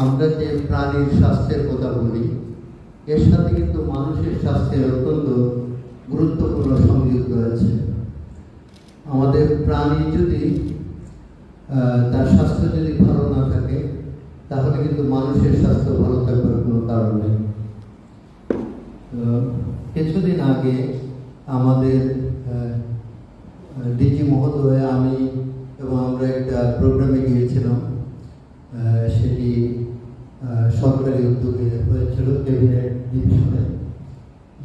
আমরা যে প্রাণীর স্বাস্থ্যের কথা বলি, এর সাথে কিন্তু মানুষের স্বাস্থ্যের অত্যন্ত গুরুত্বপূর্ণ সংযোগ রয়েছে। আমাদের প্রাণী যদি তার স্বাস্থ্য যদি ভালো না থাকে, তাহলে কিন্তু মানুষের স্বাস্থ্য ভালো থাকার কোনো কারণ নেই। কিছুদিন আগে আমাদের ডিজি মহোদয়, আমি এবং আমরা একটা প্রোগ্রামে গিয়েছিলাম। সেটি সরকারি উদ্যোগে হয়েছিল ক্যাবিনেট ডিভিশনে,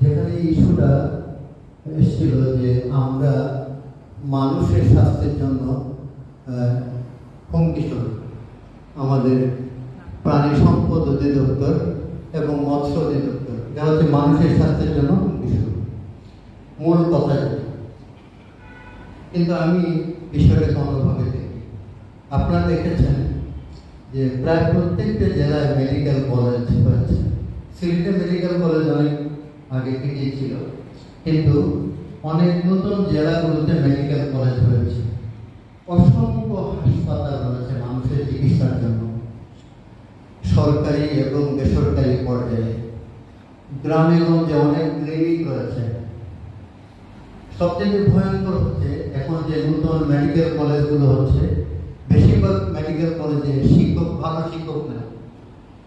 যেখানে ইস্যুটা এসেছিল যে আমরা মানুষের স্বাস্থ্যের জন্য হুমকি স্বরূপ আমাদের প্রাণী সম্পদ অধিদপ্তর এবং মৎস্য অধিদপ্তর, যা হচ্ছে মানুষের স্বাস্থ্যের জন্য হুমকি স্বরূপ, মূল কথা। কিন্তু আমি বিষয়টাকে অন্যভাবে দেখি। আপনারা দেখেছেন যে প্রায় প্রত্যেকটা জেলায় মেডিকেল কলেজ হয়েছে। সিলেটে মেডিকেল কলেজ অনেক আগে থেকেই ছিল, কিন্তু অনেক নতুন জেলাগুলোতে মেডিকেল কলেজ হয়েছে। অসংখ্য হাসপাতাল রয়েছে মানুষের চিকিৎসার জন্য, সরকারি এবং বেসরকারি পর্যায়ে। গ্রামে গঞ্জে অনেক ক্লিনিক রয়েছে। সবচেয়ে ভয়ঙ্কর হচ্ছে এখন যে নতুন মেডিকেল কলেজগুলো হচ্ছে, বেশিরভাগ মেডিকেল কলেজে ভালো শিক্ষক নেই,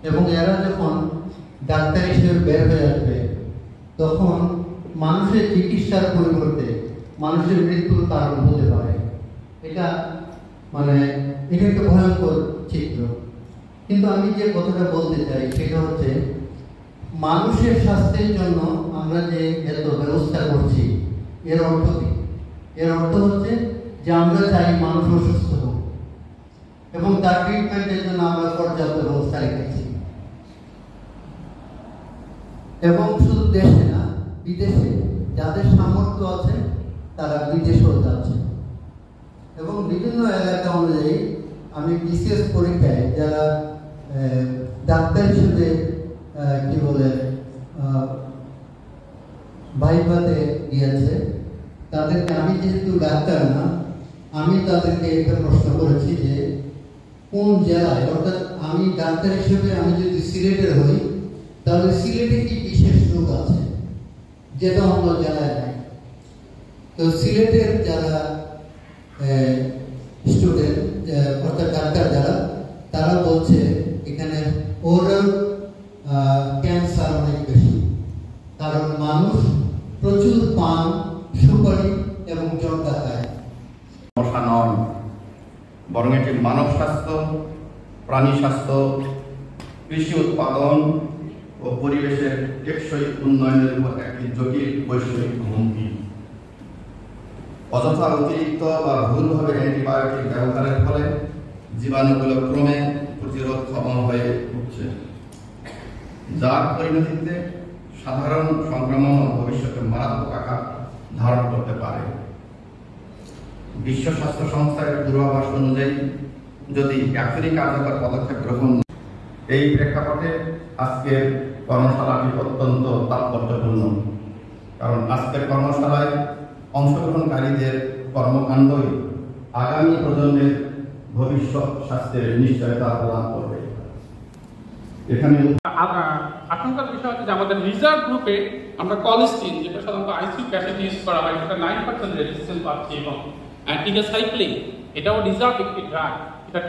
এবং এরা যখন ডাক্তার হিসেবে বের হয়ে আসবে, তখন মানুষের চিকিৎসার পরিবর্তে মানুষের মৃত্যুর কারণ হতে পারে। এটা একটা ভয়ঙ্কর চিত্র। কিন্তু আমি যে কথাটা বলতে চাই সেটা হচ্ছে, মানুষের স্বাস্থ্যের জন্য আমরা যে এত ব্যবস্থা করছি, এর অর্থ কি? এর অর্থ হচ্ছে যে আমরা চাই মানুষ অসুস্থ হোক, এবং তার ট্রিটমেন্টের জন্য আমরা পর্যাপ্ত ব্যবস্থা রেখেছি। এবং শুধু দেশে না, বিদেশে যাদের সামর্থ্য আছে তারা বিদেশেও যাচ্ছে। এবং বিভিন্ন এলাকা অনুযায়ী আমি বিশেষ পরীক্ষায় যারা ডাক্তার হিসেবে ভাইভাতে গিয়েছে, তাদেরকে আমি যেহেতু ডাক্তার না, আমি তাদেরকে একটা প্রশ্ন করেছি যে কোন জেলায়, অর্থাৎ আমি ডাক্তার হিসেবে আমি যদি সিলেটের হই, তাহলে সিলেটে কি বিশেষ রোগ আছে যেটা অন্য জেলায় নাই? তো সিলেটের যারা স্টুডেন্ট, অর্থাৎ ডাক্তার যারা, তারা বলছে এখানে ওরাল ক্যান্সার অনেক বেশি, কারণ মানুষ প্রচুর পান, সুপারি এবং জর্দা খায়। সমস্যা নয়, বরং এটি মানব স্বাস্থ্য, প্রাণী স্বাস্থ্য, কৃষি উৎপাদন ও পরিবেশের টেকসই উন্নয়নের উপর একটি জটিল বৈশ্বিক হুমকি। অযথা অতিরিক্ত বা ভুলভাবে অ্যান্টিবায়োটিক ব্যবহারের ফলে জীবাণুগুলো ক্রমে প্রতিরোধক্ষম হয়ে উঠছে, যার পরিণতিতে সাধারণ সংক্রমণ ও ভবিষ্যতে মারাত্মক আকার ধারণ করতে পারে। বিশ্ব স্বাস্থ্য সংস্থার পূর্বাভাস অনুযায়ী যদি এখনই কার্যকর পদক্ষেপ গ্রহণ, এই প্রেক্ষাপটে আজকের কর্মশালাটি অত্যন্ত তাৎপর্যপূর্ণ। কারণ আজকের কর্মশালায় অংশগ্রহণকারীদের কর্মকাণ্ডই আগামী প্রজন্মের ভবিষ্যৎ স্বাস্থ্যের নিশ্চয়তা প্রদান করবে। এখানে আশঙ্কার বিষয় হচ্ছে যে আমাদের রিজার্ভ গ্রুপে আমরা কলিস্টিন, যেটা সাধারণত আইসিইউ প্যাশেন্ট ইউজ করা হয়, সেটা 9% রেজিস্ট্যান্স পাচ্ছে, এবং অ্যান্টিডাসাইক্লিন এটাও রিজার্ভ একটি ড্রাগ। এটা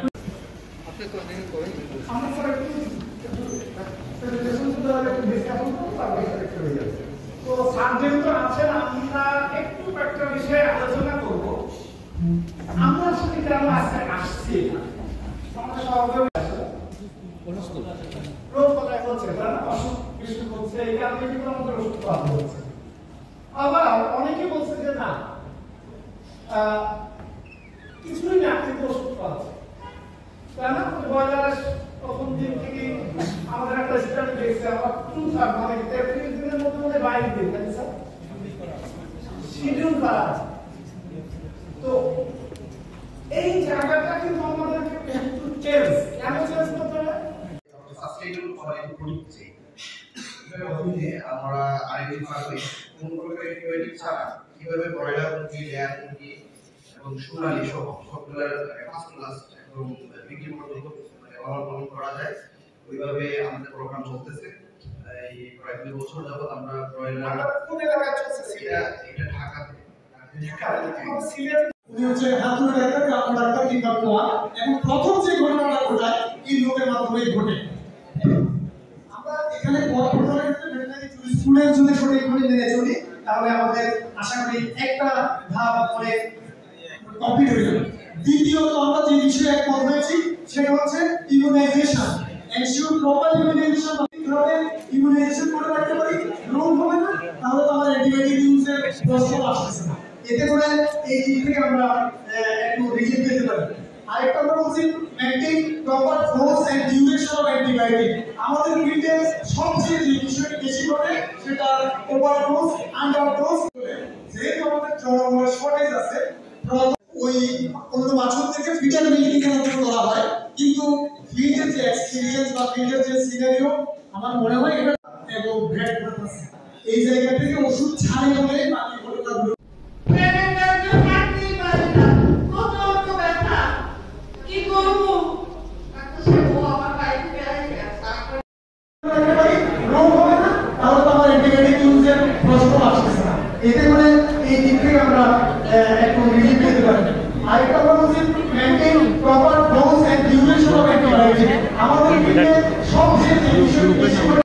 তো সাবজেক্ট আছেন, আমরা একটু একটা বিষয়ে আলোচনা করব। আমরা আসলে কেন আজকে আসছি, আমাদের সহযোগী রোগ কথায় হচ্ছে, অসুখ বিসুখ হচ্ছে, এই কারণে কিন্তু আমাদের ওষুধ পাওয়া হচ্ছে। আবার অনেকে বলছে যে না, কিছুই না, কিন্তু ওষুধ পাচ্ছে। কেন? বাজারে প্রথম দিন থেকে আমাদের একটা স্টাডি দেখছে, আমরা 33 দিনের মধ্যে 22 দিন, তাই স্যার শিডিউল করা আছে। তো এই জায়গাটা কিন্তু আমাদেরকে একটু চেঞ্জ, কেন চেঞ্জ করতে হবে? সাস্টেইনেবল ফরেন ফুড চেইন অধীনে আমরা আইডেন্টিফাই করি কোন প্রকার অ্যান্টিবায়োটিক ছাড়া কিভাবে ব্রয়লার মুরগি, লেয়ার মুরগি এবং সোনালী সহ সবগুলোর ফার্স্ট ক্লাস এবং বিক্রি পদ্ধতি অবলম্বন করা যায় ওইভাবে আমাদের প্রোগ্রাম চলতেছে। এই প্রায় 2 বছর যাবত আমরা ব্রয়লার আপনারা কোন এলাকায় চলছে? এটা ঢাকাতে উনি হচ্ছে হাতুড়ে ডাক্তার কিংবা কোয়া, এবং প্রথম যে ঘটনাটা ঘটায় এই লোকের মাধ্যমেই ঘটে। আমরা এখানে ঘটনার ক্ষেত্রে ভেটেরিনারি স্কুলের যদি সঠিকভাবে মেনে চলি তাহলে আমাদের আশা করি একটা ধাপ অনেক কমপ্লিট হয়ে যাবে। দ্বিতীয়ত আমরা যে বিষয়ে একমত হয়েছি সেটা হচ্ছে ইমিউনাইজেশন। এনশিওর প্রপার ইমিউনাইজেশন কিভাবে ইমিউনাইজেশন করে রাখতে পারি, রোগ হবে না, তাহলে তো আমার অ্যান্টিবায়োটিক ইউজের প্রশ্ন আসছে না। এতে করে এই দিক থেকে আমরা একটু রিলিফ পেতে পারি। আরেকটা আমরা বলছি maintain proper dose and duration of antibiotic. আমাদের ফিল্ডে সবচেয়ে যে বিষয়টা বেশি ঘটে সেটা ওভার ডোজ, আন্ডার ডোজ। যেহেতু আমাদের জনগণের শর্টেজ আছে, ওই কোনো বাছুর থেকে ফিটাল মিল্কিং এর উপর করা হয়, কিন্তু ফিল্ডের যে এক্সপেরিয়েন্স বা ফিল্ডের যে সিনারিও আমার মনে হয় এটা এবং ব্রেড করতেছে এই জায়গা থেকে ওষুধ ছাড়ে বলে বাকি ঘটনাগুলো এতে করে এই দিক থেকে আমরা একটু রিলিফ পেতে পারি। আরেকটা আমরা বলছি maintain proper dose and duration of antibiotic. আমাদের সবচেয়ে যে বিষয়টা